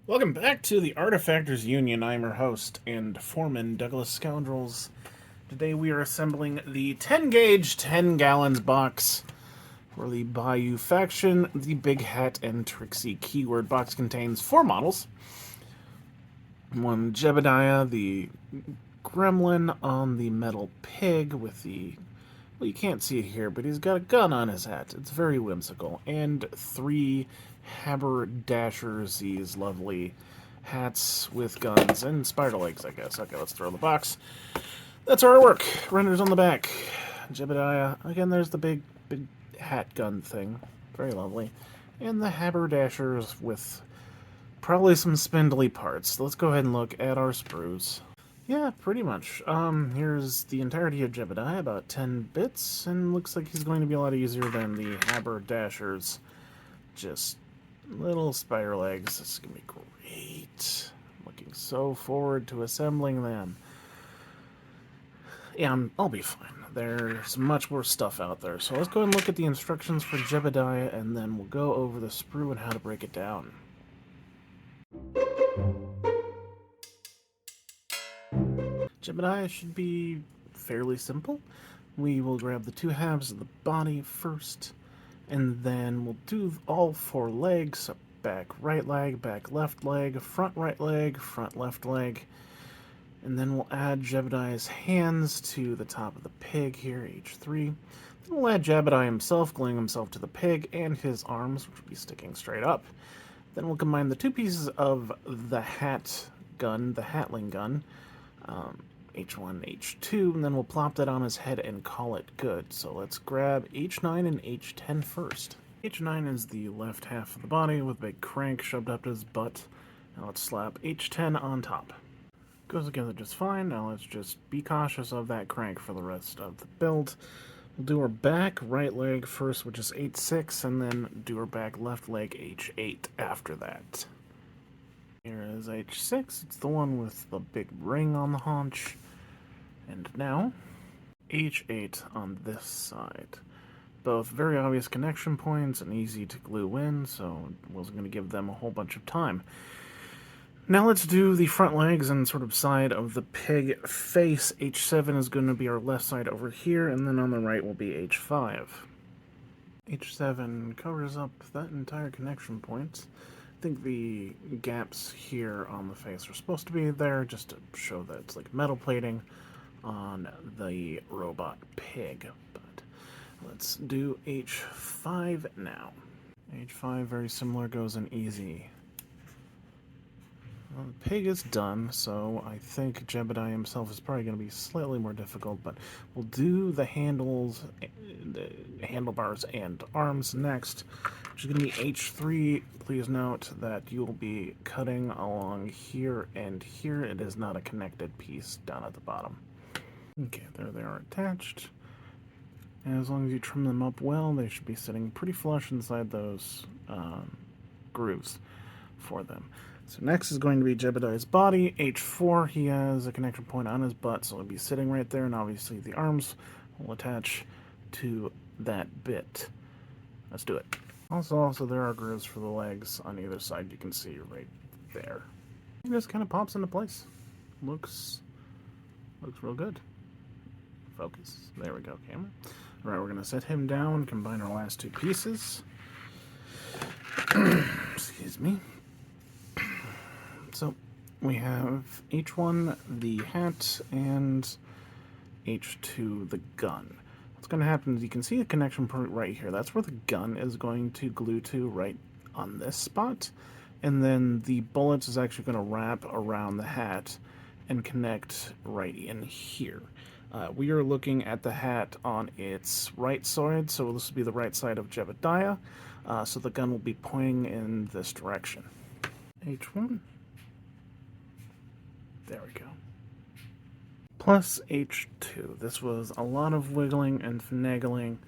Welcome back to the Artefactors Union. I'm your host and foreman, Douglas Scoundrels. Today we are assembling the 10 gauge, 10 gallons box for the Bayou faction. The Big Hat and Trixie keyword box contains 4 models. One Jebediah, the gremlin on the metal pig with the... well, you can't see it here, but he's got a gun on his hat. It's very whimsical. And 3 Habber-Dashers, these lovely hats with guns and spider legs, I guess. Okay, let's throw the box. That's our artwork. Renders on the back. Jebediah. Again, there's the big hat gun thing. Very lovely. And the Habber-Dashers with probably some spindly parts. Let's go ahead and look at our sprues. Yeah, pretty much. Here's the entirety of Jebediah, about 10 bits, and looks like he's going to be a lot easier than the Haberdashers. Just little spider legs. This is going to be great. I'm looking so forward to assembling them. Yeah, I'll be fine. There's much more stuff out there. So let's go ahead and look at the instructions for Jebediah, and then we'll go over the sprue and how to break it down. Jebediah should be fairly simple. We will grab the 2 halves of the body first, and then we'll do all 4 legs. So back right leg, back left leg, front right leg, front left leg. And then we'll add Jebediah's hands to the top of the pig here, H3. Then we'll add Jebediah himself, gluing himself to the pig, and his arms, which will be sticking straight up. Then we'll combine the 2 pieces of the hat gun, the Hatling gun, H1, H2, and then we'll plop that on his head and call it good. So let's grab H9 and H10 first. H9 is the left half of the body with a big crank shoved up to his butt. Now let's slap H10 on top. Goes together just fine. Now let's just be cautious of that crank for the rest of the build. We'll do our back right leg first, which is H6, and then do our back left leg H8 after that. Here is H6. It's the one with the big ring on the haunch. And now, H8 on this side. Both very obvious connection points and easy to glue in, so I wasn't going to give them a whole bunch of time. Now let's do the front legs and sort of side of the pig face. H7 is going to be our left side over here, and then on the right will be H5. H7 covers up that entire connection point. I think the gaps here on the face are supposed to be there just to show that it's like metal plating on the robot pig. But let's do H5 now. H5, very similar, goes in easy. Well, the pig is done, so I think Jebediah himself is probably going to be slightly more difficult, but we'll do the handles, the handlebars and arms next, which is going to be H3. Please note that you'll be cutting along here and here. It is not a connected piece down at the bottom. Okay, there they are attached. And as long as you trim them up well, they should be sitting pretty flush inside those grooves for them. So next is going to be Jebediah's body, H4. He has a connection point on his butt, so it'll be sitting right there, and obviously the arms will attach to that bit. Let's do it. Also, there are grooves for the legs on either side. You can see right there. It just kind of pops into place. Looks real good. Focus. There we go, camera. All right, we're going to set him down, combine our last 2 pieces. Excuse me. So we have H1, the hat, and H2, the gun. What's going to happen is you can see the connection point right here. That's where the gun is going to glue to, right on this spot. And then the bullets is actually going to wrap around the hat and connect right in here. We are looking at the hat on its right side, so this will be the right side of Jebediah. So the gun will be pointing in this direction. H1. There we go. Plus H2. This was a lot of wiggling and finagling.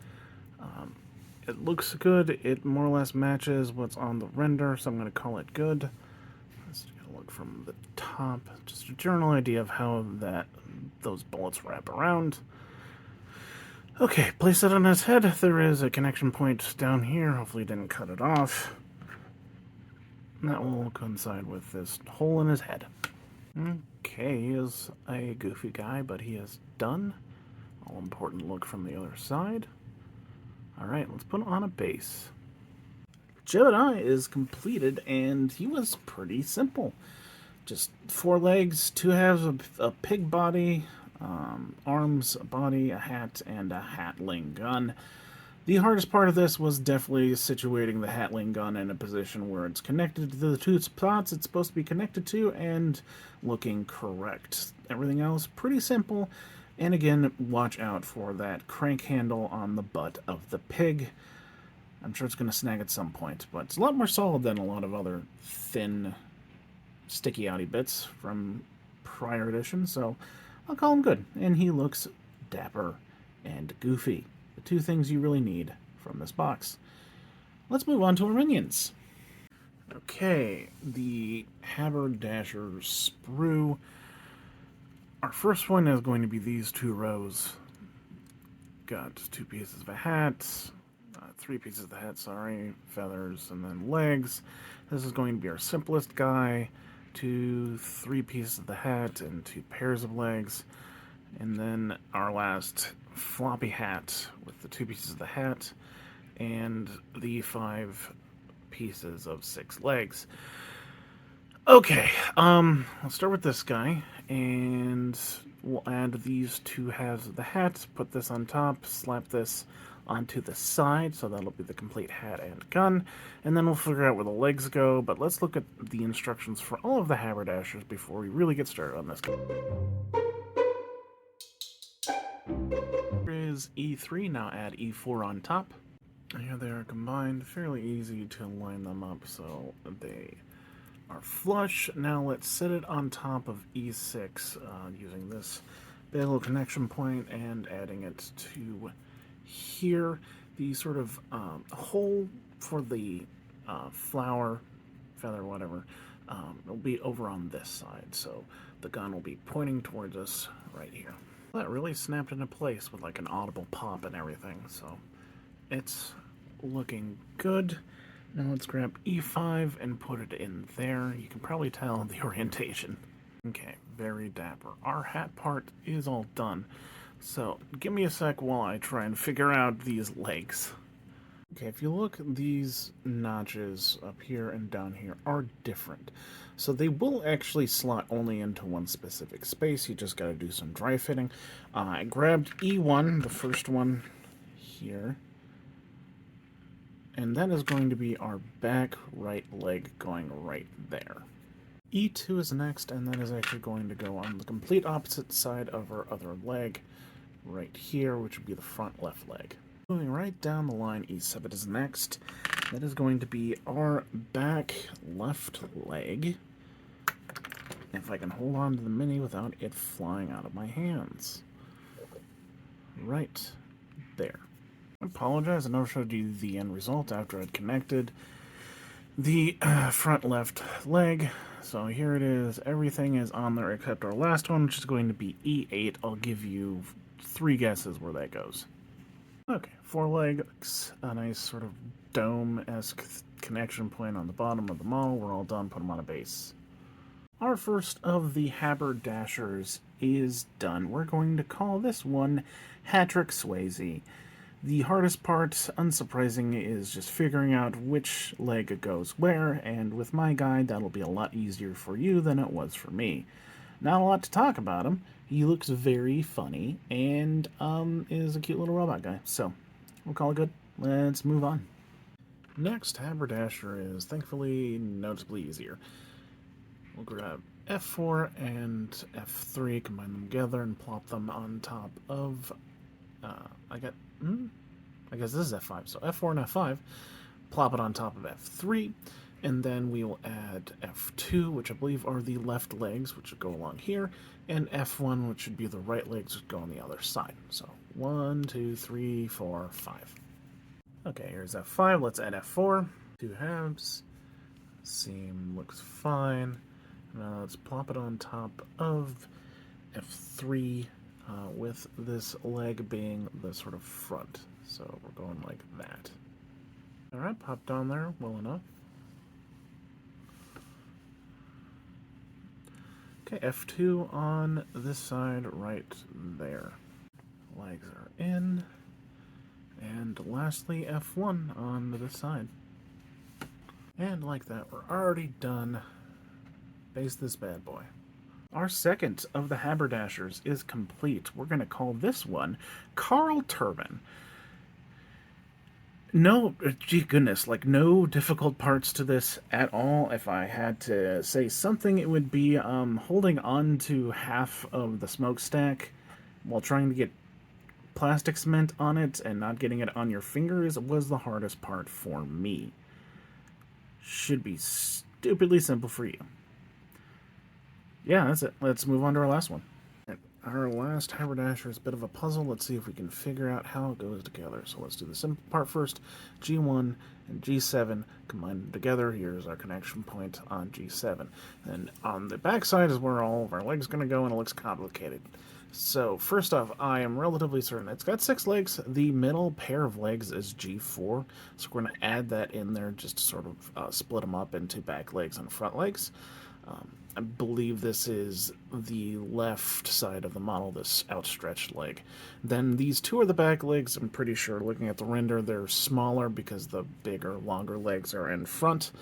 It looks good. It more or less matches what's on the render, so I'm going to call it good. Let's take a look from the top. Just a general idea of how those bullets wrap around. Okay, place it on his head. There is a connection point down here. Hopefully it didn't cut it off. That will coincide with this hole in his head. Okay, he is a goofy guy, but he is done. All important look from the other side. Alright, let's put on a base. Jebediah is completed, and he was pretty simple. Just 4 legs, 2 halves of a pig body, arms, a body, a hat, and a hatling gun. The hardest part of this was definitely situating the hatling gun in a position where it's connected to the 2 spots it's supposed to be connected to and looking correct. Everything else pretty simple, and again, watch out for that crank handle on the butt of the pig. I'm sure it's going to snag at some point, but it's a lot more solid than a lot of other thin, sticky-outy bits from prior editions, so I'll call him good. And he looks dapper and goofy. The 2 things you really need from this box. Let's move on to our minions. Okay, the Habber-Dasher sprue. Our first one is going to be these 2 rows. Got 2 pieces of a hat, 3 pieces of the hat, sorry, feathers, and then legs. This is going to be our simplest guy. 3 pieces of the hat and 2 pairs of legs. And then our last floppy hat with the 2 pieces of the hat and the 5 pieces of 6 legs. Okay, let's start with this guy, and we'll add these 2 halves of the hat, put this on top, slap this onto the side, so that'll be the complete hat and gun, and then we'll figure out where the legs go, but let's look at the instructions for all of the Haberdashers before we really get started on this guy. Here is E3, now add E4 on top. Here they are combined, fairly easy to line them up so they are flush. Now let's set it on top of E6 using this big little connection point and adding it to here. The sort of hole for the flower, feather, whatever, will be over on this side, so the gun will be pointing towards us right here. That really snapped into place with like an audible pop and everything, so it's looking good. Now let's grab E5 and put it in there. You can probably tell the orientation. Okay, very dapper. Our hat part is all done. So, give me a sec while I try and figure out these legs. Okay, if you look, these notches up here and down here are different. So they will actually slot only into one specific space. You just gotta do some dry fitting. I grabbed E1, the first one here. And that is going to be our back right leg going right there. E2 is next, and that is actually going to go on the complete opposite side of our other leg, right here, which would be the front left leg. Moving right down the line, E7 is next. That is going to be our back left leg. If I can hold on to the mini without it flying out of my hands. Right there. I apologize, I never showed you the end result after I'd connected the front left leg. So here it is. Everything is on there except our last one, which is going to be E8. I'll give you 3 guesses where that goes. Okay, 4 legs, a nice sort of dome-esque connection point on the bottom of the model. We're all done. Put them on a base. Our first of the Haberdashers is done. We're going to call this one Hattrick Swayze. The hardest part, unsurprising, is just figuring out which leg goes where, and with my guide, that'll be a lot easier for you than it was for me. Not a lot to talk about him. He looks very funny, and is a cute little robot guy. So, we'll call it good. Let's move on. Next, Haberdasher is thankfully noticeably easier. We'll grab F4 and F3, combine them together, and plop them on top of... I guess this is F5, so F4 and F5, plop it on top of F3, and then we will add F2, which I believe are the left legs, which would go along here, and F1, which should be the right legs, which go on the other side. So 1, 2, 3, 4, 5. Okay, here's F5, let's add F4, 2 halves, seam looks fine. Now let's plop it on top of F3, with this leg being the sort of front. So we're going like that. Alright, popped on there well enough. Okay, F2 on this side right there. Legs are in. And lastly, F1 on this side. And like that, we're already done. Base this bad boy. Our second of the Haberdashers is complete. We're going to call this one Carl Turbin. No, gee goodness, like no difficult parts to this at all. If I had to say something, it would be holding on to half of the smokestack while trying to get plastic cement on it and not getting it on your fingers was the hardest part for me. Should be stupidly simple for you. Yeah, that's it. Let's move on to our last one. Our last Haberdasher is a bit of a puzzle. Let's see if we can figure out how it goes together. So let's do the simple part first. G1 and G7 combined together. Here's our connection point on G7. And on the back side is where all of our legs are going to go, and it looks complicated. So first off, I am relatively certain it's got 6 legs. The middle pair of legs is G4. So we're going to add that in there just to sort of split them up into back legs and front legs. I believe this is the left side of the model, this outstretched leg. Then these two are the back legs. I'm pretty sure, looking at the render, they're smaller because the bigger, longer legs are in front.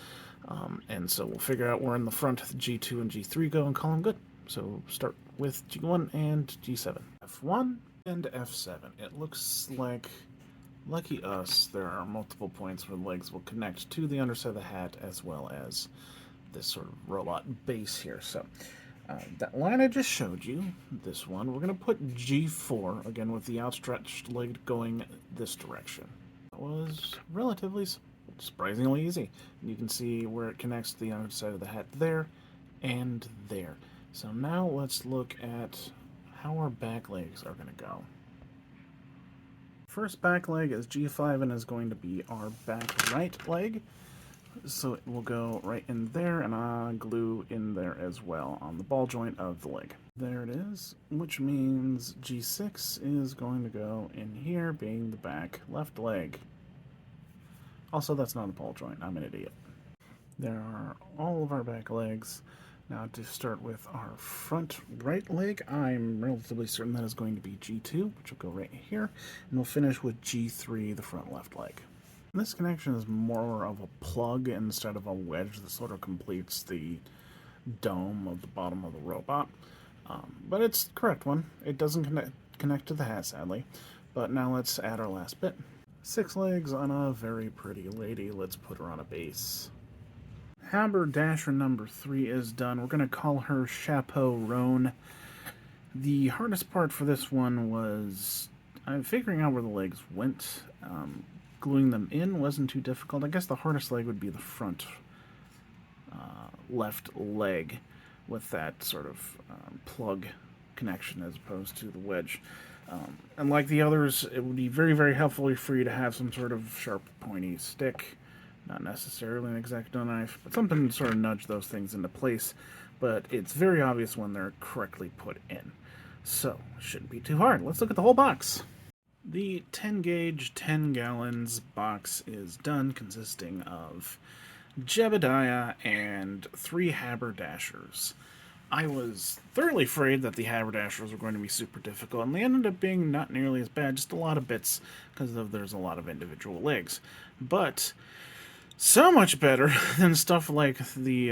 And so we'll figure out where in the front G2 and G3 go and call them good. So start with G1 and G7. F1 and F7. It looks like, lucky us, there are multiple points where the legs will connect to the underside of the hat as well as this sort of robot base here. So that line I just showed you, this one, we're going to put G4, again with the outstretched leg going this direction. That was relatively surprisingly easy. You can see where it connects to the underside of the hat there and there. So now let's look at how our back legs are going to go. First back leg is G5 and is going to be our back right leg. So it will go right in there, and I'll glue in there as well on the ball joint of the leg. There it is, which means G6 is going to go in here, being the back left leg. Also, that's not a ball joint. I'm an idiot. There are all of our back legs. Now to start with our front right leg, I'm relatively certain that is going to be G2, which will go right here, and we'll finish with G3, the front left leg. This connection is more of a plug instead of a wedge that sort of completes the dome of the bottom of the robot. But it's the correct one. It doesn't connect to the hat, sadly. But now let's add our last bit. 6 legs on a very pretty lady. Let's put her on a base. Haberdasher number 3 is done. We're going to call her Chapeau Roan. The hardest part for this one was figuring out where the legs went. Gluing them in wasn't too difficult. I guess the hardest leg would be the front left leg with that sort of plug connection as opposed to the wedge. And like the others, it would be very, very helpful for you to have some sort of sharp, pointy stick. Not necessarily an X-Acto knife, but something to sort of nudge those things into place. But it's very obvious when they're correctly put in. So, shouldn't be too hard. Let's look at the whole box. The 10 gauge, 10 gallons box is done, consisting of Jebediah and 3 Haberdashers. I was thoroughly afraid that the Haberdashers were going to be super difficult, and they ended up being not nearly as bad, just a lot of bits, because there's a lot of individual legs. But so much better than stuff like the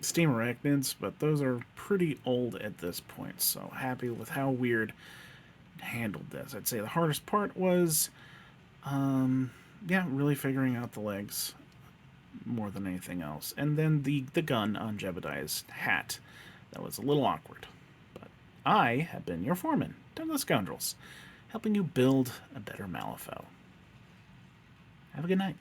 Steam Arachnids, but those are pretty old at this point, so happy with how weird handled this. I'd say the hardest part was, really figuring out the legs more than anything else. And then the gun on Jebediah's hat. That was a little awkward. But I have been your foreman, Tom the Scoundrels, helping you build a better Malifaux. Have a good night.